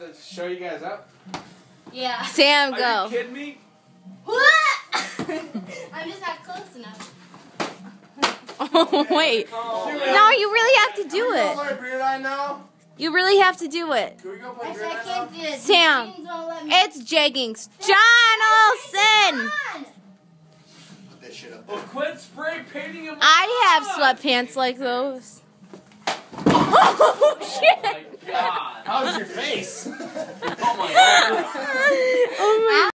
to show you guys up? Yeah. Sam, go. Are you kidding me? I'm just not close enough. Oh, wait. No, you really have to do it. Play beard eye now? You really have to do it. Can we go play Actually, beard I eye can't now? do it. Sam, These jeans won't let me. it's Jeggings. John Olsen! Put that shit up. Well, quit spray painting him. I have sweatpants like those. Oh, shit! Oh my god. How's your face? Oh my god. Oh, my